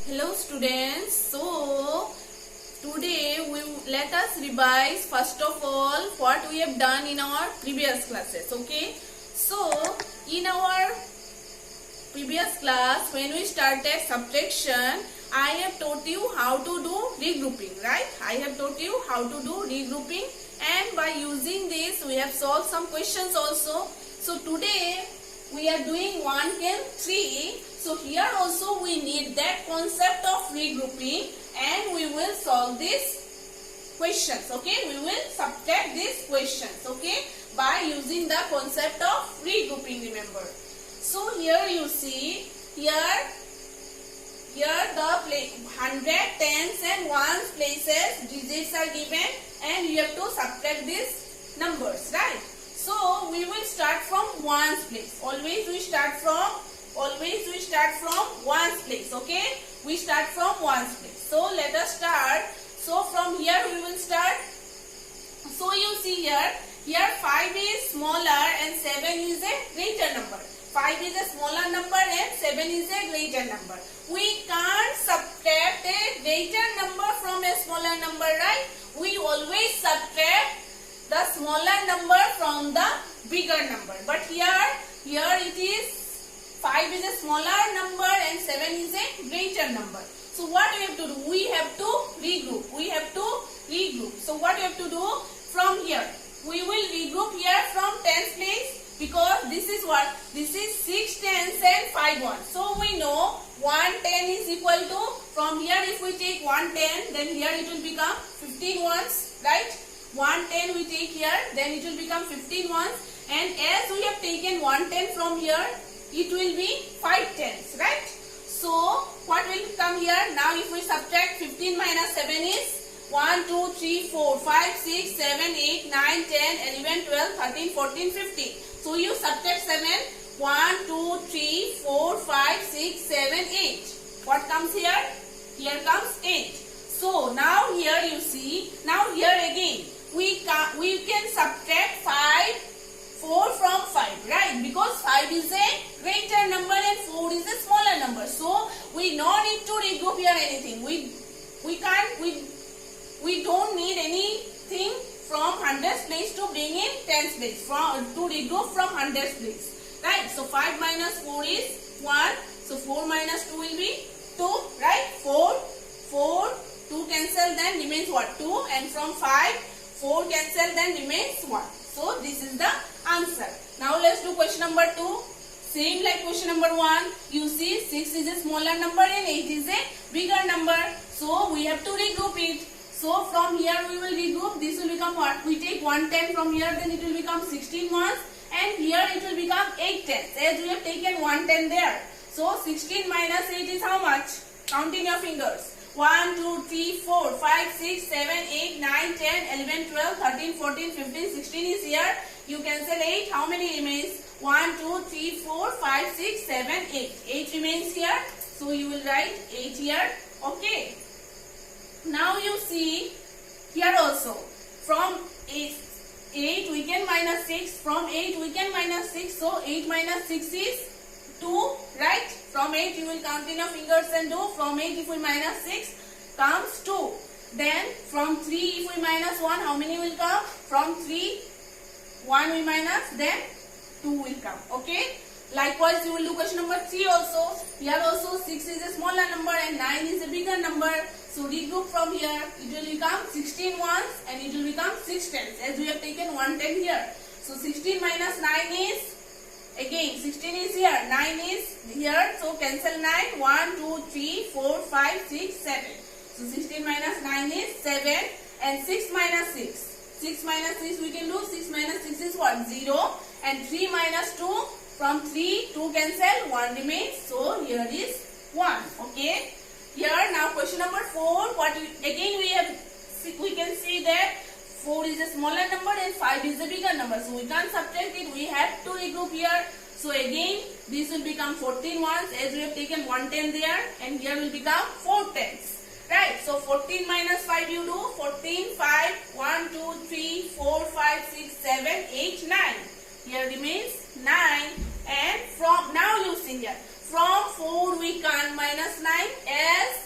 Hello students. So today let us revise first of all what we have done in our previous classes. Okay. So in our previous class when we started subtraction, I have taught you how to do regrouping, right? I have taught you how to do regrouping, and by using this we have solved some questions also. So today we are doing 1 can 3. So here also we need that concept of regrouping, and we will solve these questions. Okay, we will subtract these questions. Okay, by using the concept of regrouping. Remember. So here you see here the 100, tens and ones places digits are given, and you have to subtract these numbers, right? So we will start from ones place. Always we start from ones place. Okay, we start from ones place. So let us start. So from here we will start. So you see here 5 is smaller and 7 is a greater number. 5 is a smaller number and 7 is a greater number. We can't subtract a greater number from a smaller number, right? We always subtract the smaller number from the bigger number. But here it is 5 is a smaller number and 7 is a greater number. So what we have to do? We have to regroup. So what we have to do? From here, we will regroup here from tens place, because this is what? This is 6 tens and 5 ones. So we know 1 10 is equal to, from here if we take 1 10, then here it will become 15 ones, right? 1 10 we take here, then it will become 15 ones. And as we have taken 1 10 from here, it will be 5 tens, right? So what will come here? Now if we subtract 15 minus 7 is 1, 2, 3, 4, 5, 6, 7, 8, 9, 10, 11, 12, 13, 14, 15. So you subtract 7. 1, 2, 3, 4, 5, 6, 7, 8. What comes here? Here comes 8. So now here you see, now here again we can subtract 4 from 5, right? Because 5 is a greater number and 4 is a smaller number. So we no need to regroup here anything. We don't need anything from hundreds place to bring in tens place, to regroup from hundreds place, right? So 5 minus 4 is 1. So 4 minus 2 will be 2, right? 4, 2 cancel, then remains what? 2, and from 5, 4 cancel, then remains 1. So this is the answer. Now let's do question number 2. Same like question number 1. You see 6 is a smaller number and 8 is a bigger number. So we have to regroup it. So from here we will regroup. This will become what? We take 1 10 from here, then it will become 16 ones, and here it will become 8 tens, as we have taken 1 10 there. So 16 minus 8 is how much? Count in your fingers. 1, 2, 3, 4, 5, 6, 7, 8, 9, 10, 11, 12, 13, 14, 15, 16 is here. You cancel 8. How many remains? 1, 2, 3, 4, 5, 6, 7, 8. 8 remains here. So you will write 8 here. Okay. Now you see here also from 8 we can minus 6. From 8 we can minus 6. So 8 minus 6 is 2, right? From 8 you will count in your fingers and do. From 8 if we minus 6 comes 2. Then from 3 if we minus 1, how many will come? From 3, 1 we minus, then 2 will come. Okay? Likewise you will do question number 3 also. Here also 6 is a smaller number and 9 is a bigger number. So regroup from here. It will become 16 ones and it will become 6 tens, as we have taken 1 10 here. So 16 minus 9 is, again 16 is here, 9 is here. So cancel 9. 1, 2, 3, 4, 5, 6, 7. So 16 minus 9 is 7, and 6 minus 6. 6 minus 6 we can do. 6 minus 6 is what? 0. And 3 minus 2. From 3, 2 cancel, 1 remains. So here is 1. Okay. Here now question number 4. Again we can see that 4 is a smaller number and 5 is a bigger number. So we can't subtract it. We have to regroup here. So again this will become 14 ones, as we have taken 1 10 there, and here will become 4 tens. Right. So 14 minus 5 you do. 14, 5, 1, 2, 3, 4, 5, 6, 7, 8, 9. Here remains 9, and from now you see here from 4 we can't minus 9 as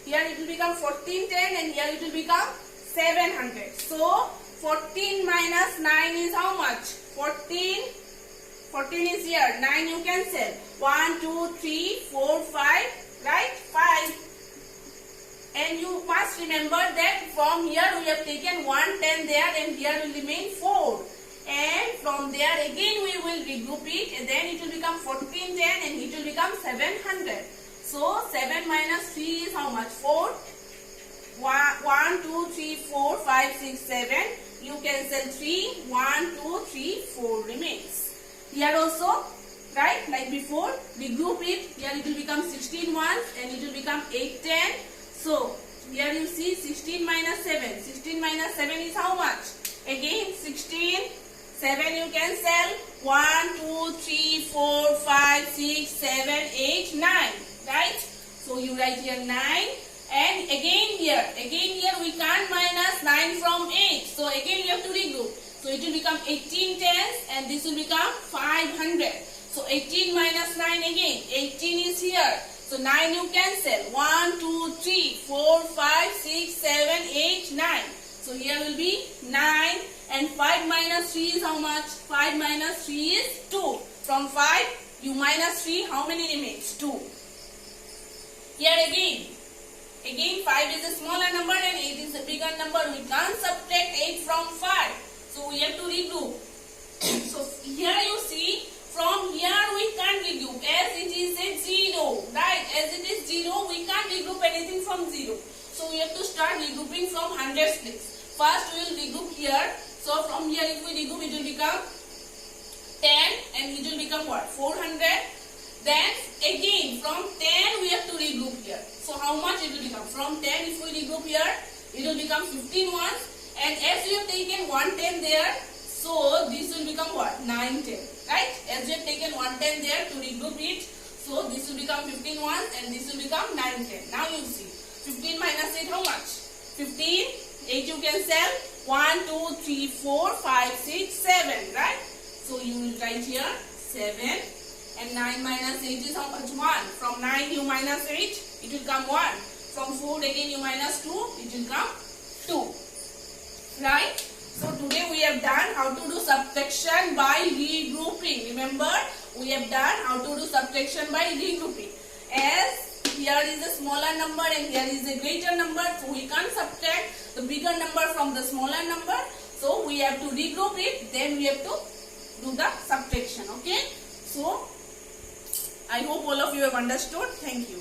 here it will become 1410 and here it will become 700. So 14 minus 9 is how much? 14 is here. 9 you cancel. 1, 2, 3, 4, 5. Right? 5. And you must remember that from here we have taken 110 there and here will remain 4. And from there again we will regroup it and then it will become 1410 and it will become 700. So 7 minus 3 is how much? 4. 1, 2, 3, 4, 5, 6, 7. You cancel 3. 1, 2, 3, 4 remains. Here also, right, like before, regroup it. Here it will become 16 once and it will become 8, 10. So here you see 16 minus 7. 16 minus 7 is how much? Again 16. 7 you cancel. 1, 2, 3, 4, 5, 6, 7, 8, 9. Right? So you write here 9. And again here we can't minus 9 from 8. So again you have to regroup. So it will become 18 tens and this will become 500. So 18 minus 9 again. 18 is here. So 9 you cancel. 1, 2, 3, 4, 5, 6, 7, 8, 9. So here will be 9 and 5 minus 3 is how much? 5 minus 3 is 2. From 5 you minus 3, how many remains? 2. Here again 5 is a smaller number and 8 is a bigger number. We can't subtract 8 from 5. So we have to regroup. So here you see, from here we can't regroup as it is a 0. Right? As it is 0, we can't regroup anything from 0. So we have to start regrouping from hundreds place. First we will regroup here. So from here if we regroup it will become 10 and it will become what? 400. Then again from 10 we have to regroup here. So how much it will become? From 10 if we regroup here it will become 15 once. And as we have taken 110 there, so this will become what? 910. Right? As we have taken 110 there to regroup it, so this will become 15 once and this will become 910. Now you see, 15 minus 8 how much? 15, 8 you can sell, 1, 2, 3, 4, 5, 6, 7. Right? So you will write here 7 and 9 minus 8 is how much? 1. From 9 you minus 8, it will come 1. From 4 again you minus 2, it will come 2. Right? So today we have done how to do subtraction by regrouping. Remember, we have done how to do subtraction by regrouping. As here is a smaller number and here is a greater number, so we can't subtract the bigger number from the smaller number. So we have to regroup it, then we have to do the subtraction. Okay? So I hope all of you have understood. Thank you.